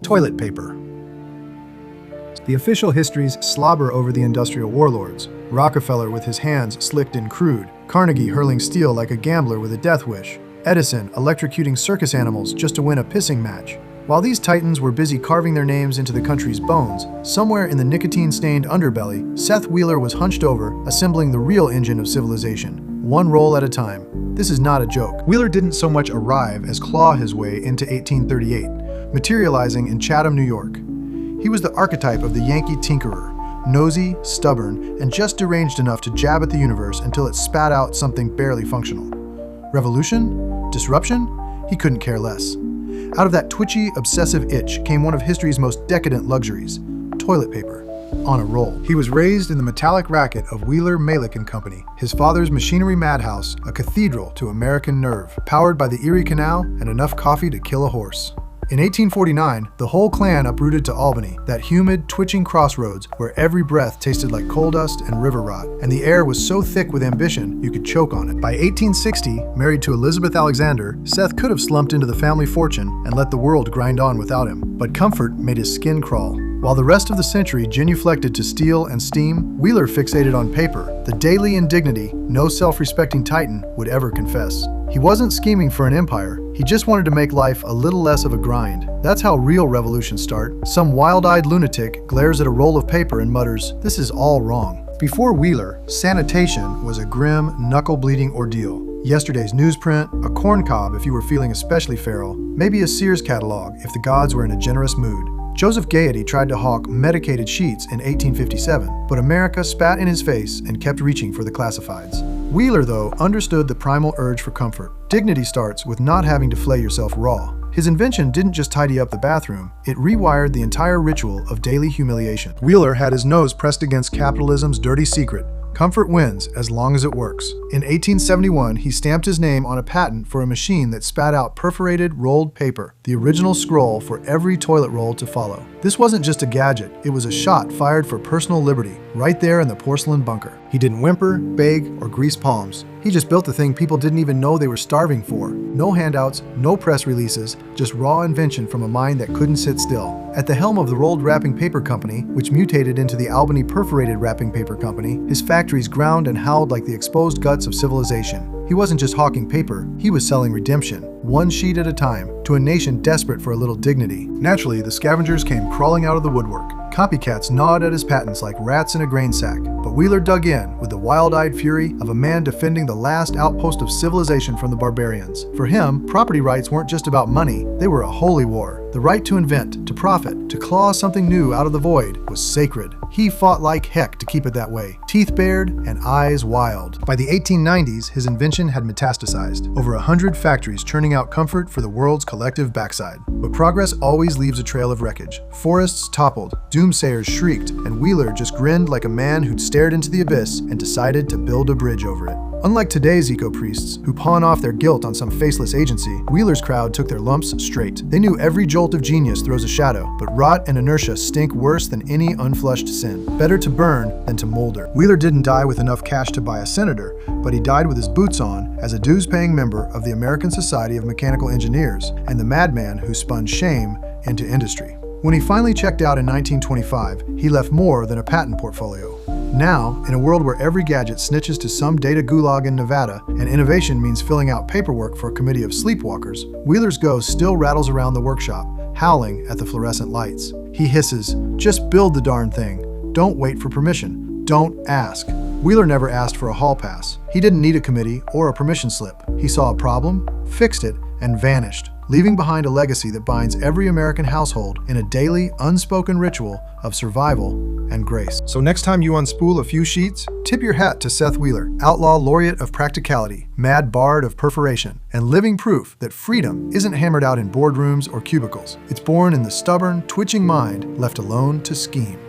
Toilet paper. The official histories slobber over the industrial warlords. Rockefeller with his hands slicked in crude, Carnegie hurling steel like a gambler with a death wish, Edison electrocuting circus animals just to win a pissing match. While these titans were busy carving their names into the country's bones, somewhere in the nicotine-stained underbelly, Seth Wheeler was hunched over, assembling the real engine of civilization, one roll at a time. This is not a joke. Wheeler didn't so much arrive as claw his way into 1838, materializing in Chatham, New York. He was the archetype of the Yankee tinkerer, nosy, stubborn, and just deranged enough to jab at the universe until it spat out something barely functional. Revolution? Disruption? He couldn't care less. Out of that twitchy, obsessive itch came one of history's most decadent luxuries, toilet paper, on a roll. He was raised in the metallic racket of Wheeler, Malick & Company, his father's machinery madhouse, a cathedral to American nerve, powered by the Erie Canal and enough coffee to kill a horse. In 1849, the whole clan uprooted to Albany, that humid, twitching crossroads where every breath tasted like coal dust and river rot, and the air was so thick with ambition you could choke on it. By 1860, married to Elizabeth Alexander, Seth could have slumped into the family fortune and let the world grind on without him, but comfort made his skin crawl. While the rest of the century genuflected to steel and steam, Wheeler fixated on paper, the daily indignity no self-respecting titan would ever confess. He wasn't scheming for an empire, he just wanted to make life a little less of a grind. That's how real revolutions start. Some wild-eyed lunatic glares at a roll of paper and mutters, "This is all wrong." Before Wheeler, sanitation was a grim, knuckle-bleeding ordeal. Yesterday's newsprint, a corn cob if you were feeling especially feral, maybe a Sears catalog if the gods were in a generous mood. Joseph Gaiety tried to hawk medicated sheets in 1857, but America spat in his face and kept reaching for the classifieds. Wheeler, though, understood the primal urge for comfort. Dignity starts with not having to flay yourself raw. His invention didn't just tidy up the bathroom, it rewired the entire ritual of daily humiliation. Wheeler had his nose pressed against capitalism's dirty secret. Comfort wins as long as it works. In 1871, he stamped his name on a patent for a machine that spat out perforated, rolled paper, the original scroll for every toilet roll to follow. This wasn't just a gadget, it was a shot fired for personal liberty, right there in the porcelain bunker. He didn't whimper, beg, or grease palms. He just built the thing people didn't even know they were starving for. No handouts, no press releases, just raw invention from a mind that couldn't sit still. At the helm of the rolled wrapping paper company, which mutated into the Albany Perforated Wrapping Paper Company, his factories ground and howled like the exposed guts of civilization. He wasn't just hawking paper, he was selling redemption, one sheet at a time, to a nation desperate for a little dignity. Naturally, the scavengers came crawling out of the woodwork. Copycats gnawed at his patents like rats in a grain sack, but Wheeler dug in with the wild-eyed fury of a man defending the last outpost of civilization from the barbarians. For him, property rights weren't just about money, they were a holy war. The right to invent, to profit, to claw something new out of the void was sacred. He fought like heck to keep it that way, teeth bared and eyes wild. By the 1890s, his invention had metastasized. Over 100 factories churning out comfort for the world's collective backside. But progress always leaves a trail of wreckage. Forests toppled, doomsayers shrieked, and Wheeler just grinned like a man who'd stared into the abyss and decided to build a bridge over it. Unlike today's eco-priests, who pawn off their guilt on some faceless agency, Wheeler's crowd took their lumps straight. They knew every jolt of genius throws a shadow, but rot and inertia stink worse than any unflushed sin. Better to burn than to molder. Wheeler didn't die with enough cash to buy a senator, but he died with his boots on as a dues-paying member of the American Society of Mechanical Engineers and the madman who spun shame into industry. When he finally checked out in 1925, he left more than a patent portfolio. Now, in a world where every gadget snitches to some data gulag in Nevada, and innovation means filling out paperwork for a committee of sleepwalkers, Wheeler's ghost still rattles around the workshop, howling at the fluorescent lights. He hisses, "Just build the darn thing. Don't wait for permission. Don't ask." Wheeler never asked for a hall pass. He didn't need a committee or a permission slip. He saw a problem, fixed it, and vanished, leaving behind a legacy that binds every American household in a daily, unspoken ritual of survival and grace. So next time you unspool a few sheets, tip your hat to Seth Wheeler, outlaw laureate of practicality, mad bard of perforation, and living proof that freedom isn't hammered out in boardrooms or cubicles. It's born in the stubborn, twitching mind left alone to scheme.